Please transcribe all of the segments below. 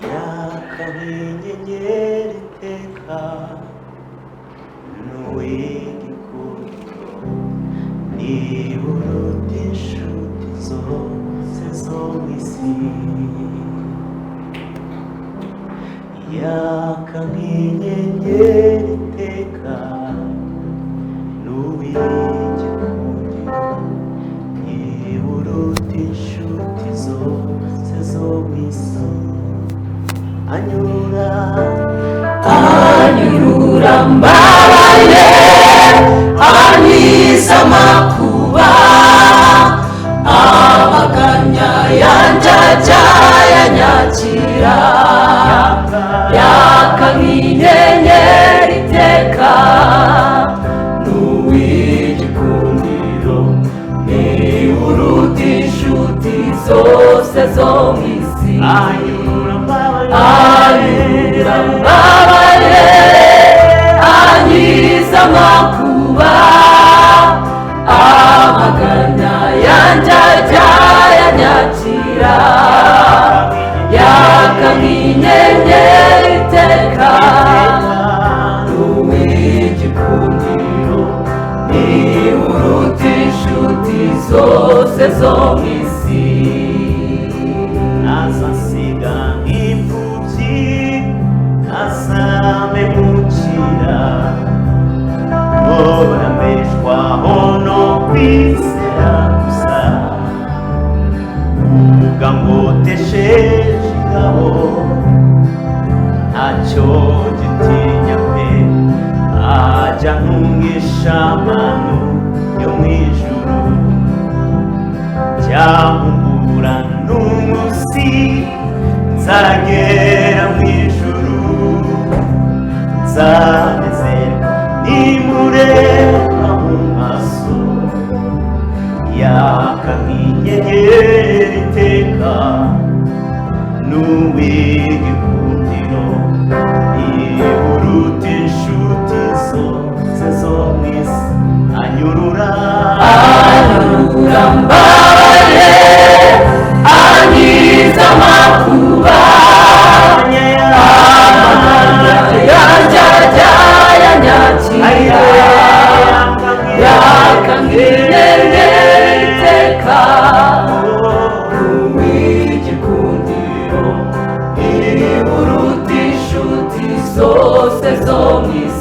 yaka nk'inyenyeri iteka n'uw'igikundiro niba uruta inshuti zose zo mu isi yaka nk'inyenyeri iteka n'uw'igikundiro niba uruta inshuti zose zo mu isi anyura mbabaye ankiza amakuba amaganya yanjye ajya yanyakira yaka nk'inyenyeri iteka n'uw'igikundiro niba uruta inshuti zose zo mu isi anyura mbabaye ankiza amakuba amaganya yanjye ajya yanyakira yaka nk'inyenyeri iteka n'uw'igikundiro niba uruta inshuti zose zo mu isi azasiga nk'imfubyi azamemukira urambeshwaho no kwizera gusa uvuga ngo tesheje ingabo ntacyo gitinya pe ajya ntungisha amano yo mu ijuru byamumbura n'umunsi nzagera mu ijuru nzanezerwa nimureba mu maso yaka nk'inyenyeri iteka n'uw'igikundiro niba uruta inshuti zose zo mu isi anyurura mbabaye ankiza amakuba yanjye ajya yanyakira yaka nk'inyenyeri iteka n'uw'igikundiro niba uruta inshuti zose zo mu isi.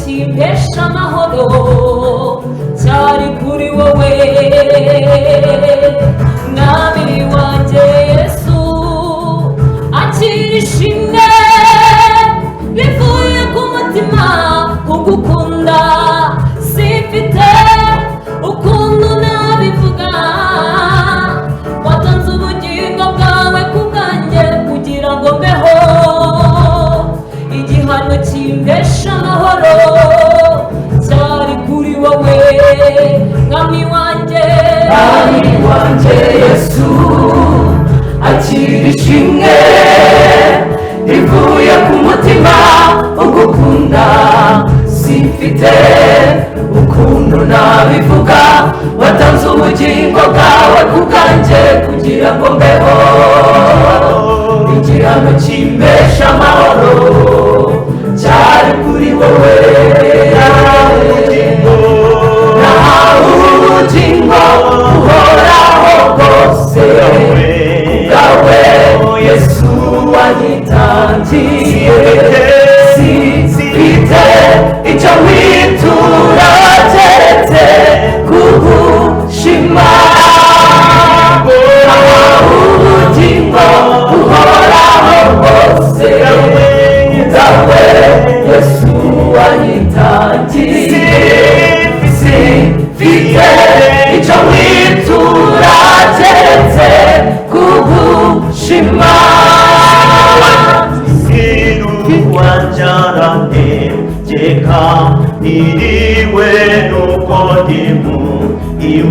kimpesha amahoro cyari kuri wowe mwami wanjye Yesu akira ishimwe bivuye ku mutima kugukunda simfite ukuntu nabivuga watanze ubugingo bwawe ku bwanjye kugira ngo mbeho igihano kimpesha amahoro cyari kuri wowe mwami wanjye Yesu akira ishimwe rivuye ku mutima ugukunda simfite ukuntu nabivuga watanze ubugingo bwawe ku bwanjye kugira ngo mbeho igihano kimpesha amahoro cyari kuri wowe nahawe ubugingo buhoraho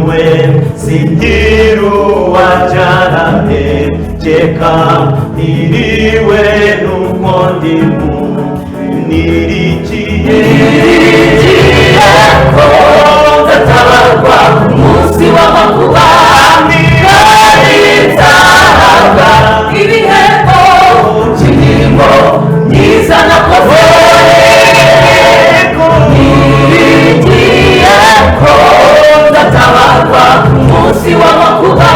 niwe singiru wajarahe cheka niriwe nuko ndimu nirikiye ko ndatabarwa umunsi w'amakuba nzahabwa ibihembo by'imirimo myiza nakoze nirikiye ko ndatabarwa umunsi w'amakuba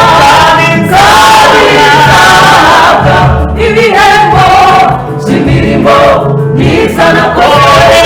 nzahabwa ibihembo by'imirimo myiza nakoze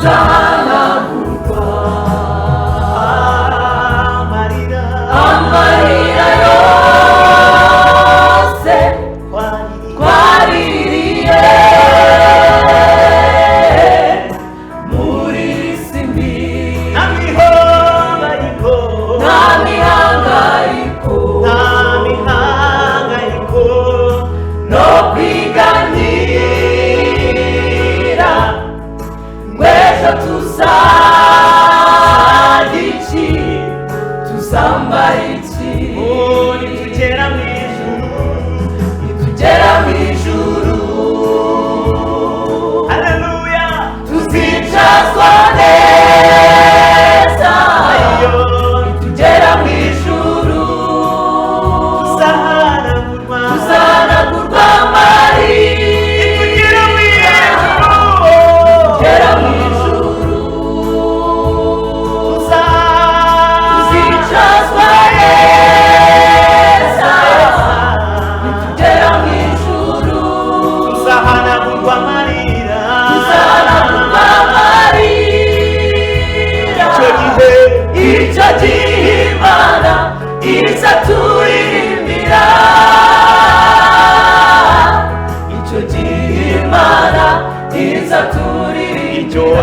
tuzahanagurwa amarira yose twaririye muri isi mbi, nta mihangayiko no kwiganyira ngw'ejo tuzarya iki tuzambara iki, nitugera mu ijuru haleluya tuzicazwa neza, nitugera mu ijuru tuzahanagurwa amarira, nitugera mu ijuru tuzicazwa neza, nitugera mu ijuru tuzahanagurwa amarira, icyo gihe Imana izaturirimbira, icyo gihe Imana izaturirimbira,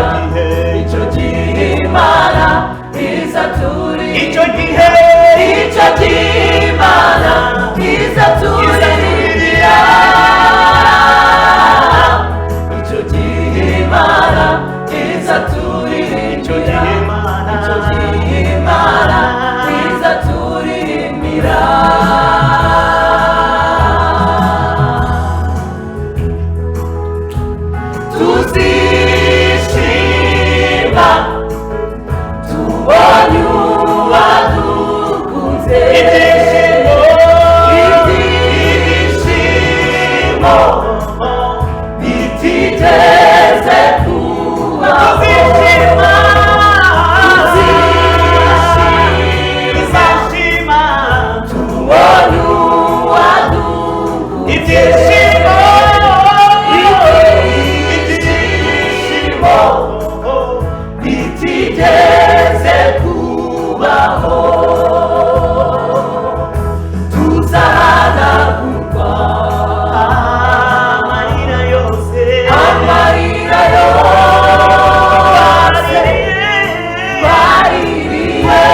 icyo gihe Imana izaturirimbira, icyo gihe Imana izaturirimbira, icyo gihe Imana izaturirimbira, icyo gihe Imana izaturirimbira. Tuzishima tubonye uwadukunze, ibyishimo bitigeze kubaho, tuzishima tubonye uwadukunze, ibyishimo bitigeze kubaho, tuzahanagurwa amarira yose baririye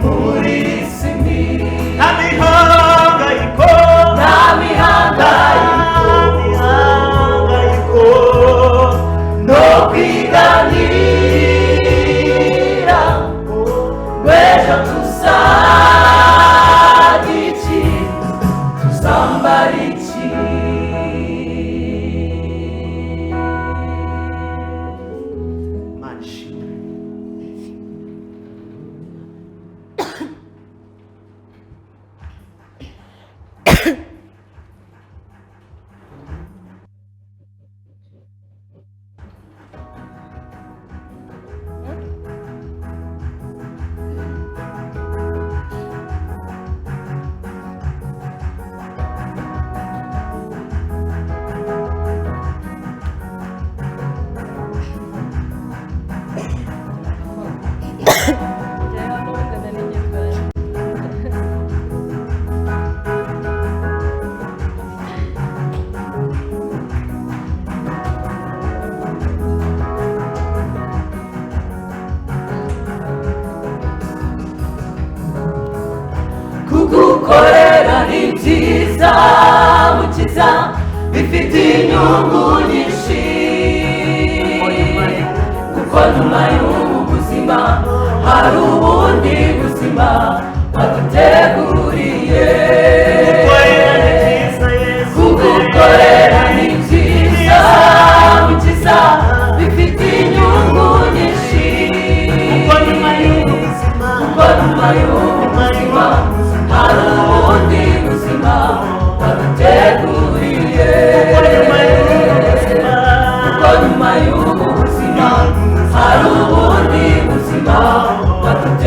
muri isi mbi, nta mihangayiko no kwiganyira ngw'ejo tuzarya iki tuzambara iki. Kugukorera ni byiza mukiza, bifite inyungu nyinshi, kuko nyuma y'ubu buzima hari ubundi buzima waduteguriye. Kugukorera ni byiza mukiza, bifite inyungu nyinshi, kuko nyuma y'ubu buzima hari ubundi buzima waduteguriye, kuko nyuma y'ubu buzima hari ubundi buzima waduteguriye.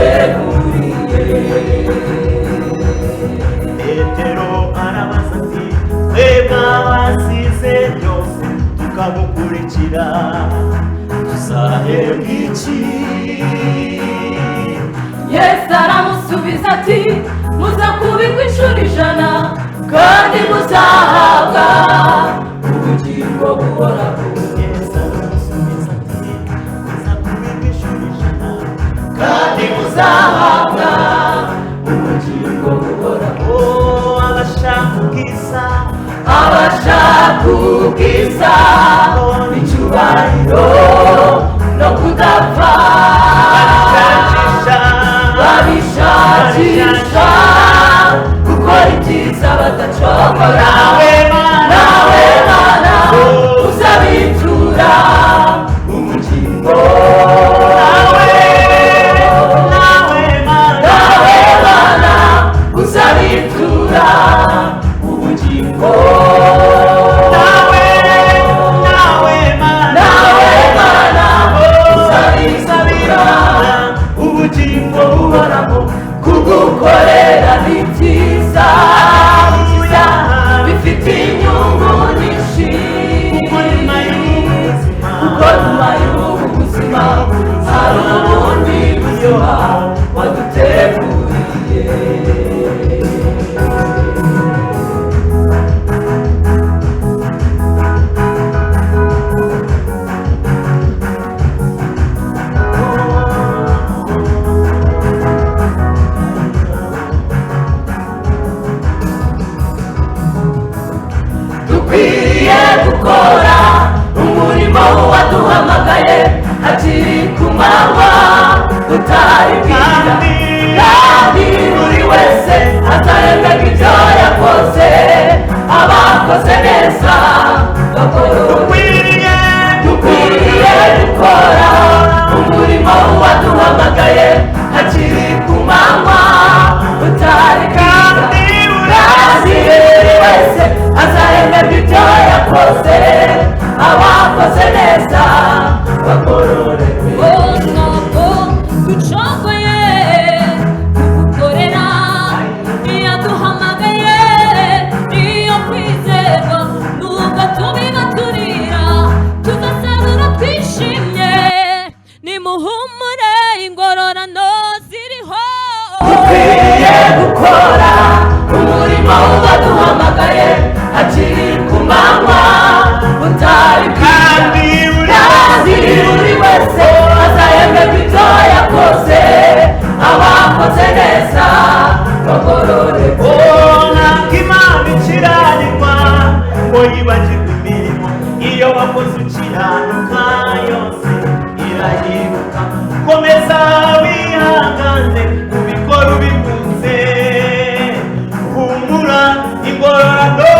tukamukurikira tuzahembwa iki? Yesu aramusubiza ati muzakubirwa inshuro 100 kandi muzahabwa ubugingo buhoraho. Yesu aramusubiza ati muzakubirwa inshuro 100 kandi muzahabwa ubugingo buhoraho. abashaka ubwiza Abashaka ubwiza icyubahiro no kudapfa babishakisha gukora ibyiza badacogora. Nawe Mana uzabitura ubugingo. Nawe Mana uzabitura ubugingo. Nawe Mana uzabitura ubugingo buhoraho. Kugukorera ni byiza bifite inyungu nyinshi, kuko nyuma y'ubu buzima hari ubundi buzima waduteguriye. Dukwiriye gukora umurimo waduhamagaye hakiri ku manywa tutari bwira, kandi buri wese azahembwa ibyo yakoze. Abakoze neza dukwiriye gukora umurimo waduhamagaye hakiri ku manywa tutari bwira, kandi buri wese azahembwa ibyo yakoze. Abakoze neza bagororewe. ntabwo ducogoye kugukorera, iyo duhamagaye niyo kwizerwa. Nubwo tubibaturira tuzasarura twishimye, nimuhumure ingororano ziriho. Dukwiriye gukora umurimo waduhamagaye hakiri ku manywa utari kandi buri wese azahembwa ibyo yakoze. Abakoze neza bagororewe. ntabwo Imana ikiranirwa ngo yibagirwe imirimo, iyo wakoze ukiranuka yose irayibuka. Komeza wihangane ubikora ubikunze, humura ingororano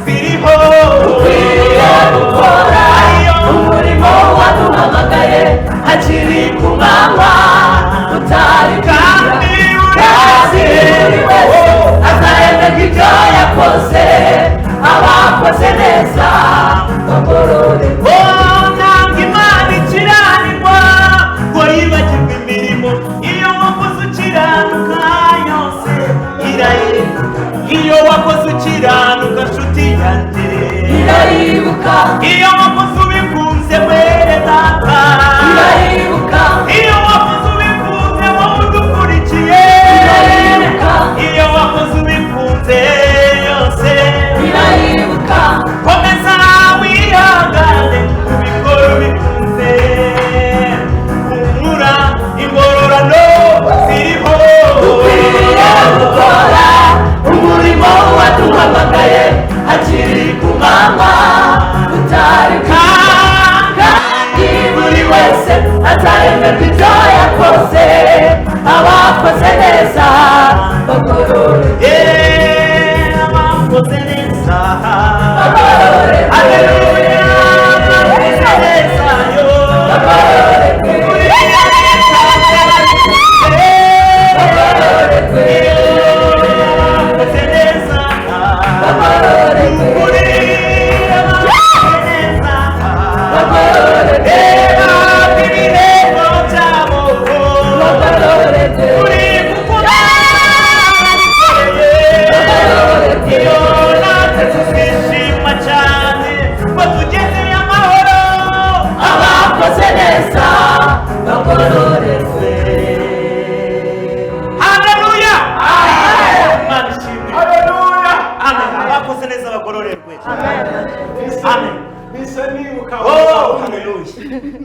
ziriho. Dukwiriye gukora umurimo waduhamagaye hakiri ku manywa utari kandi buri wese azahembwa ibyo yakoze. Abakoze neza bagororewe. ntabwo Imana ikiranirwa ngo yibagirwe imirimo, iyo wakoze ukiranuka yose irayibuka. Iyo wakoze ukiranuka nshuti yanjye irayibuka. iyo wakoze ubikunze were data Irayibuka. iyo wakoze ubikunze wowe udukurikiye Irayibuka. iyo wakoze ubikunze yose Irayibuka. komeza wihangane ubikora ubikunze, humura ingororano ziriho. Dukwiriye gukora umurimo waduhamagaye hakiri ku manywa utari kandi buri wese azahembwa ibyo yakoze. Abakoze neza bagororewe. Abakoze neza Bagororewe. Haleluya, abakoze neza yo Bagororewe. abakoze neza Bagororewe. Bagororewe. ibirego byabo Bagororewe. uri gukora Bagororewe. iyo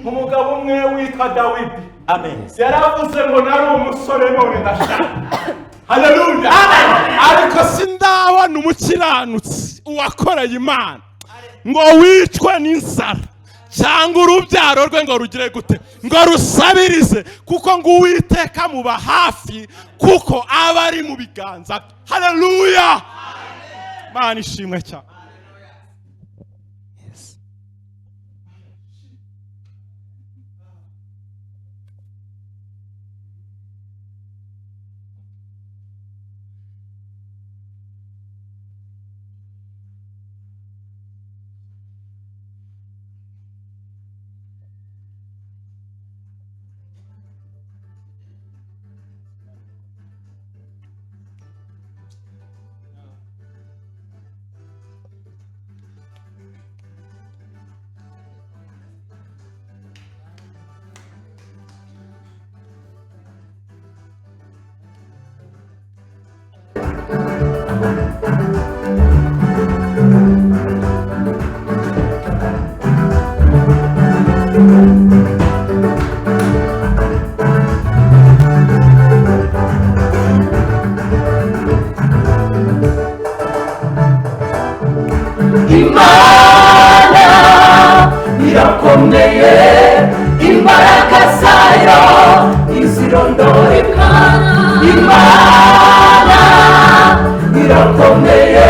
umugabo umwe witwa Dawidi. Amen. Yaravuze ngo nari umusore none ndashaka. Haleluya. Ariko sindabona umukiranutsi uwakoreye Imana ngo wicwe n'inzara cyangwa urubyaro rwe ngo rugire gute ngo rusabirize, kuko ngo Uwiteka muba hafi kuko aba ari mu biganza. Haleluya. Mana ishimwe cyane. Imana irakomeye, imbaraga zayo ntizirondoreka. Imana irakomeye,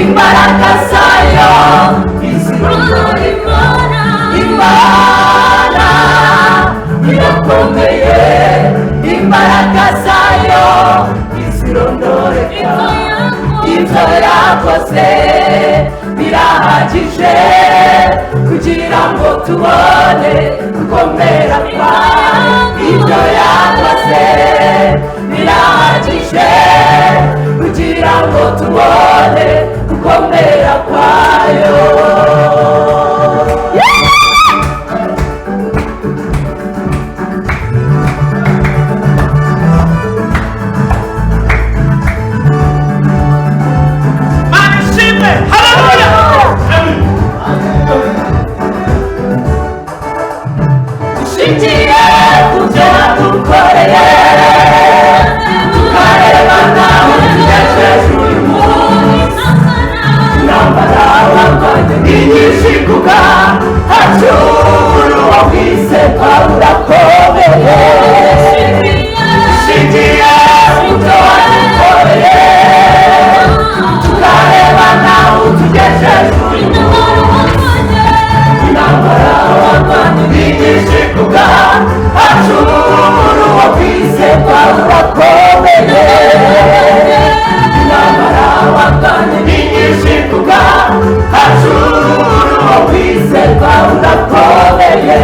imbaraga zayo ntizirondoreka. Imana irakomeye, imbaraga zayo ntizirondoreka. Ibyo yakoze birahagije kugira ngo tubone gukomera kwayo. Ibyo yakoze birahagije kugira ngo tubone gukomera kwayo. Dushingiye ku byo yadukoreye, tukareba nawe tugejeje uyu munsi. Intambara warwanye ni nyinshi kuko hacuru wahise urakomeye. Dushingiye ku byo wadukoreye, tukareba nawe tugejeje uyu munsi. Intambara warwanye ni nyinshi kuko hacuru wahise urakomeye. Intambara warwanye ni nyinshi kuko hacuru wahise urakomeye.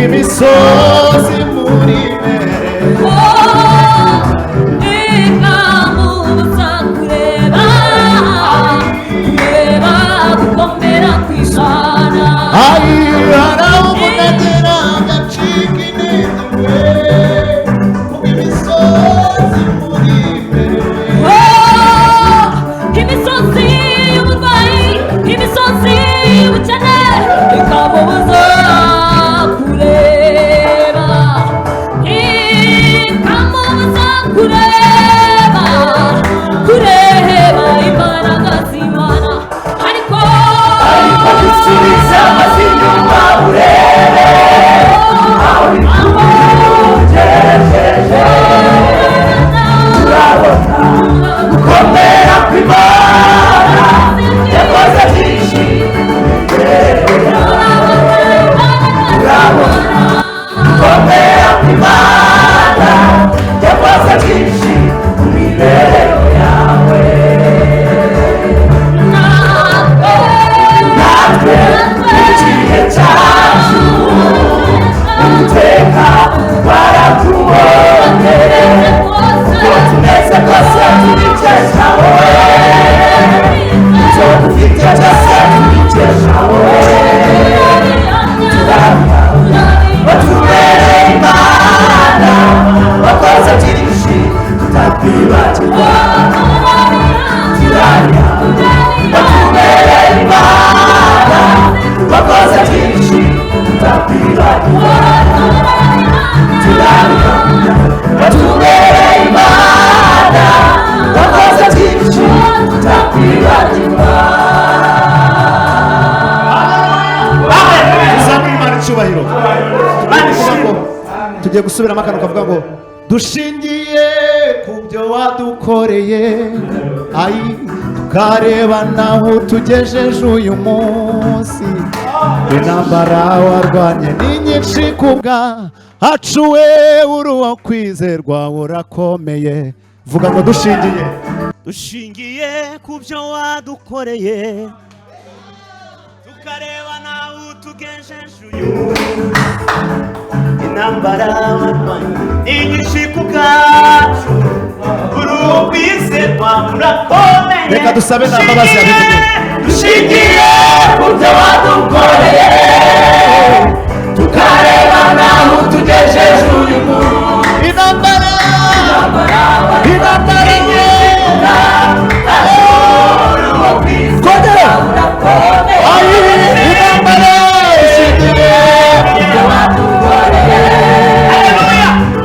Imisozi muri mbere ikamubuza kureba gukomera kw'Imana. harawumunagera agacika intege imisozi muri mbere. Imisozi y'uburwayi, imisozi y'ubukene ikamubuza kureba, ikamubuza kureba imbaraga z'Imana. Ariko dusubiza amaso inyuma urebe aho icyubahiro. Tugiye gusubiramo akantu kavuga ngo dushingiye ku byo wadukoreye, ayi tukareba naho tugejeje uyu munsi. Intambara warwanye ni nyinshi kubwa hacuwe, uri uwo kwizerwa urakomeye. Vuga ngo dushingiye ku byo wadukoreye, tukareba naho tugejeje uyu munsi. Intambara warwanye ni nyinshi kubwacu, uri uwo kwizerwa urakomeye. Reka dusabe n'ambabazi yabivuze. Dushingiye ku byo wadukoreye, tukareba naho tugejeje uyu munsi. Intambara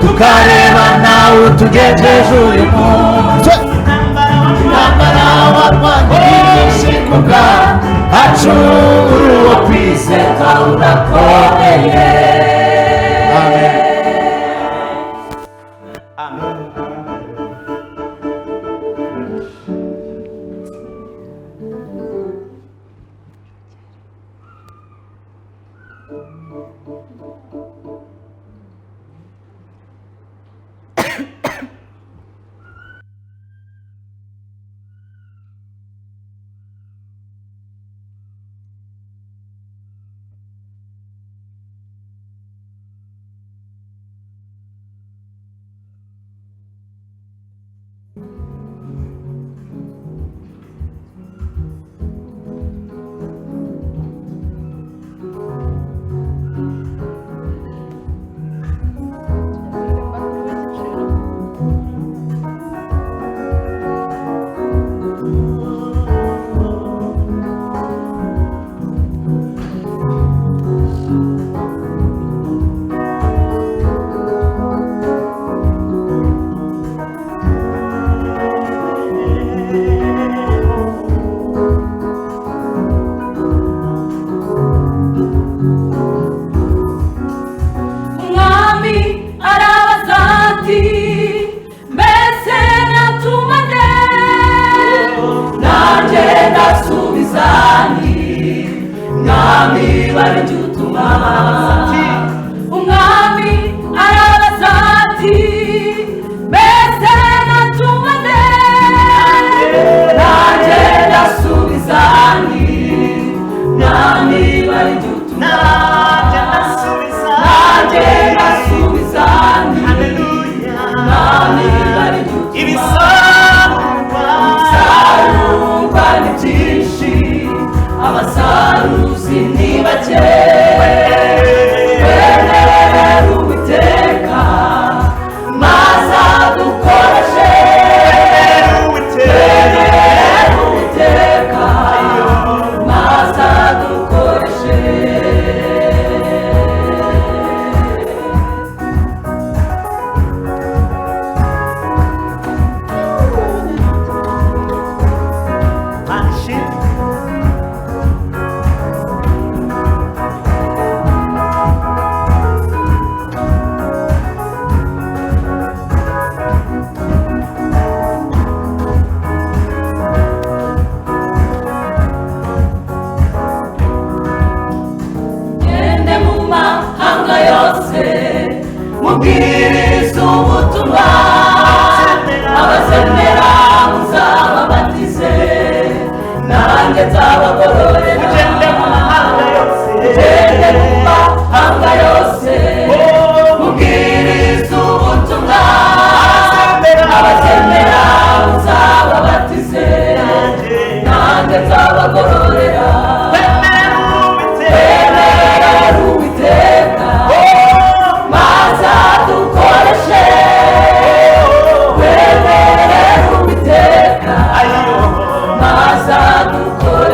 tukareba nawe tugejeje uyu munsi. Intambara warwanye nyinshi kubwa hacu, uri uwo kwizerwa urakomeye. Amen.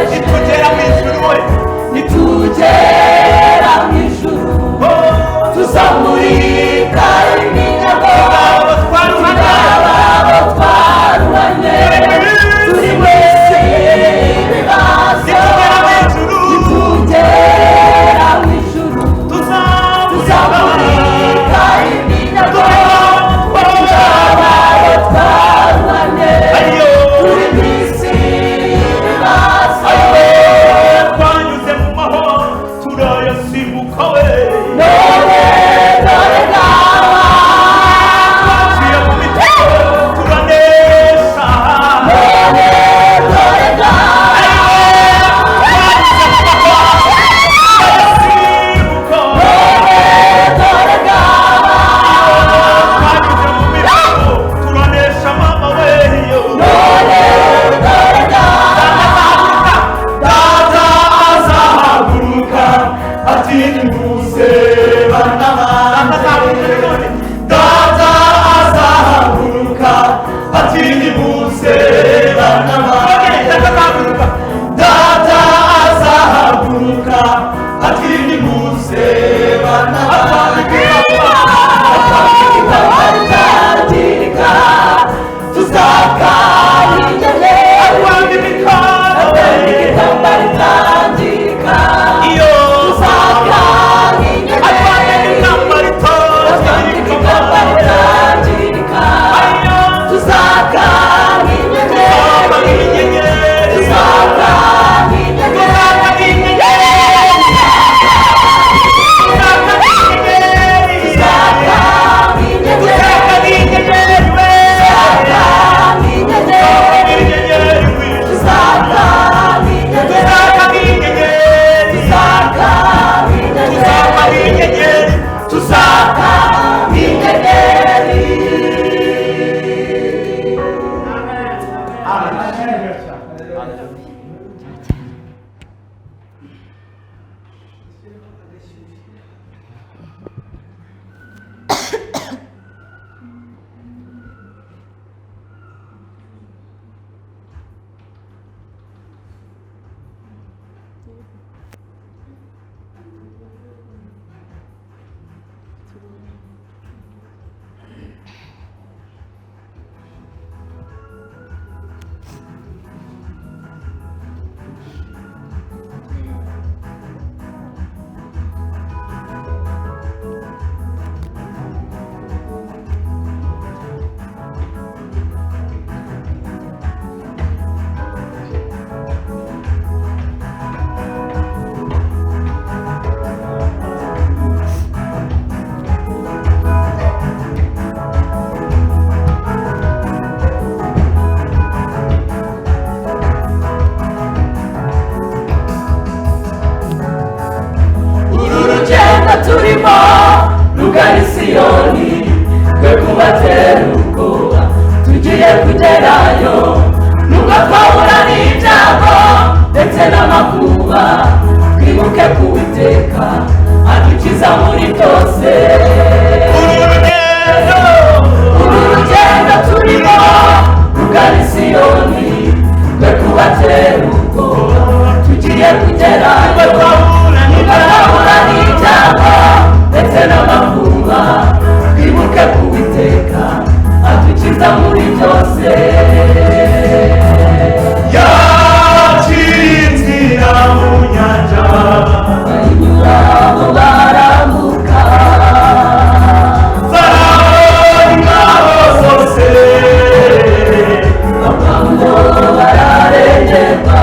Tugera mu ijuru, turasimbuka we none dore ngaha twaciye mu mitego turanesha none dore ngaha turasimbuka none dore ngaha twaciye mu mitego turanesha mama we yo none dore ngaha data azahaguruka ati nimuze bana banjye data azahaguruka ati nimuze bana banjye data azahaguruka ati nimuze bana banjye Tuzakangirika, tuzakangirika, tuzakangirika, iyo tuzakangirika, turimo rugari Siyoni twe kubatera ubwoba tugiye kugerayo nubwo twahura n'ibyago ndetse n'amakuba twibuke kuwiteka adukiza muri byose uru rugendo turimo rugari Siyoni twe kubatera ubwoba tugiye kugerayo nubwo twahura n'ibyago ndetse n'amakuba twibuke kuwiteka adukiza muri byose yaciye inzira mu nyanja bayinyuraho barambuka ingabo zose bavamo bararengerwa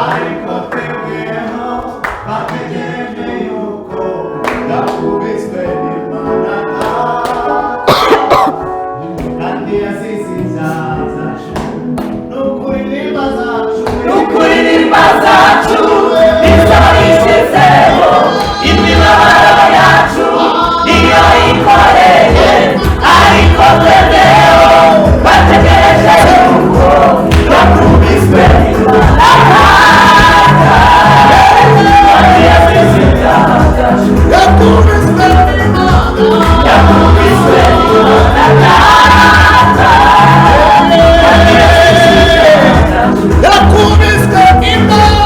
ariko twebweho bategereje yuko yakubiswe n'Imana kandi yasize ibyaha zacu n'ukuririmba zacu nizo yishyizeho imibabaro yacu niyo yikoreye ariko twebweho bategereje yuko yakubiswe n'Imana kandi yasize ibyaha zacu yakubiswe n'Imana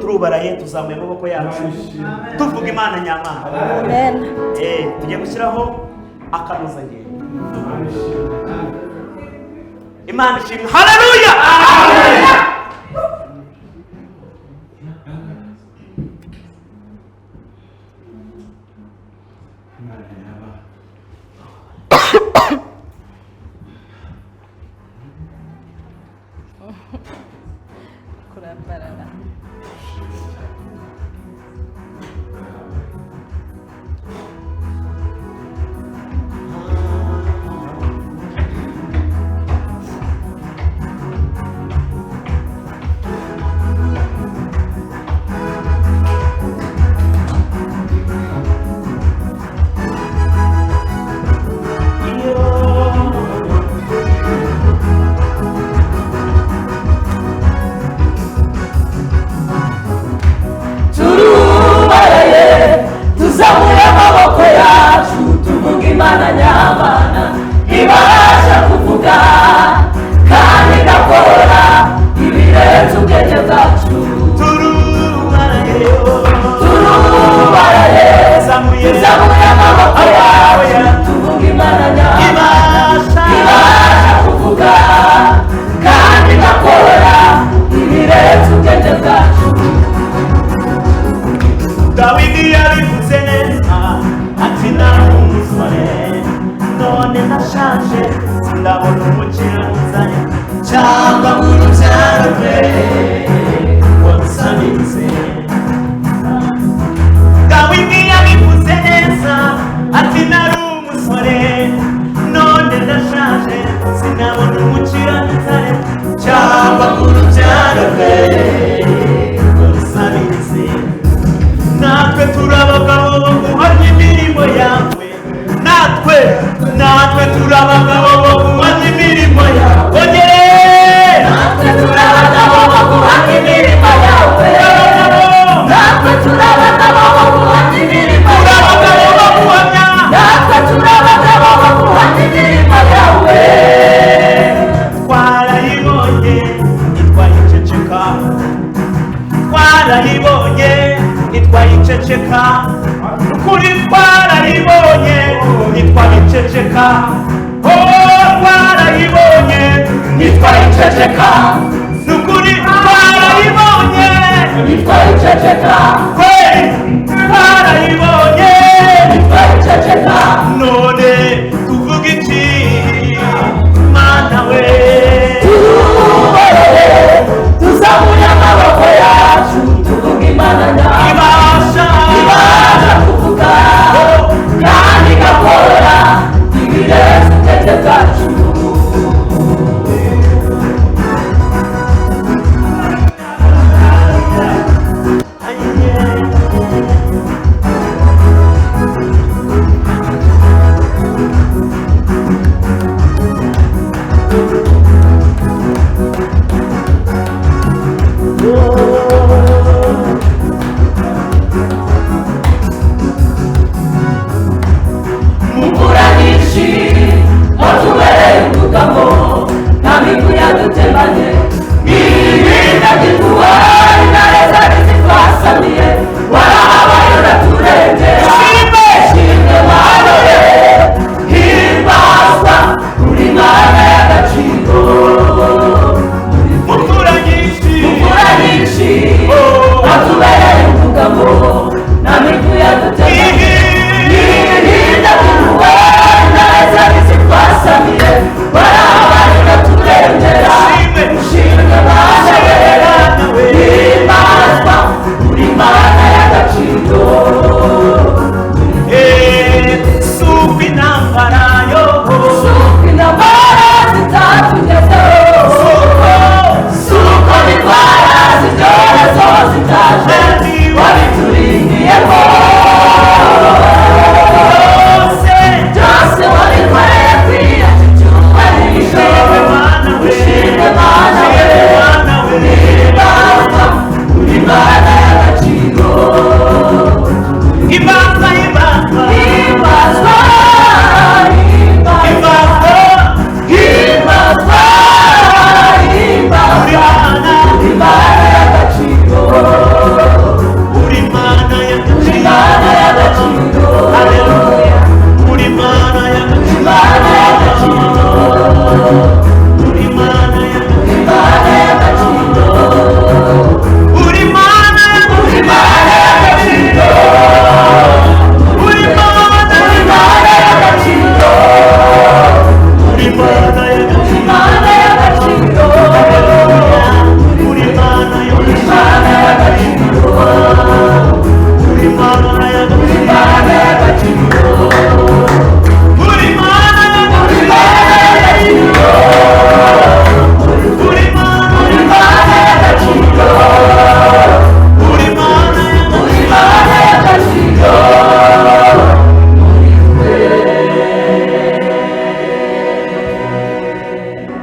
turubaraye tuzamuye amaboko yacu tuvuga Imana nyamana. Tugiye gushyiraho akanozagenda. Imana ishimwe. Haleluya. No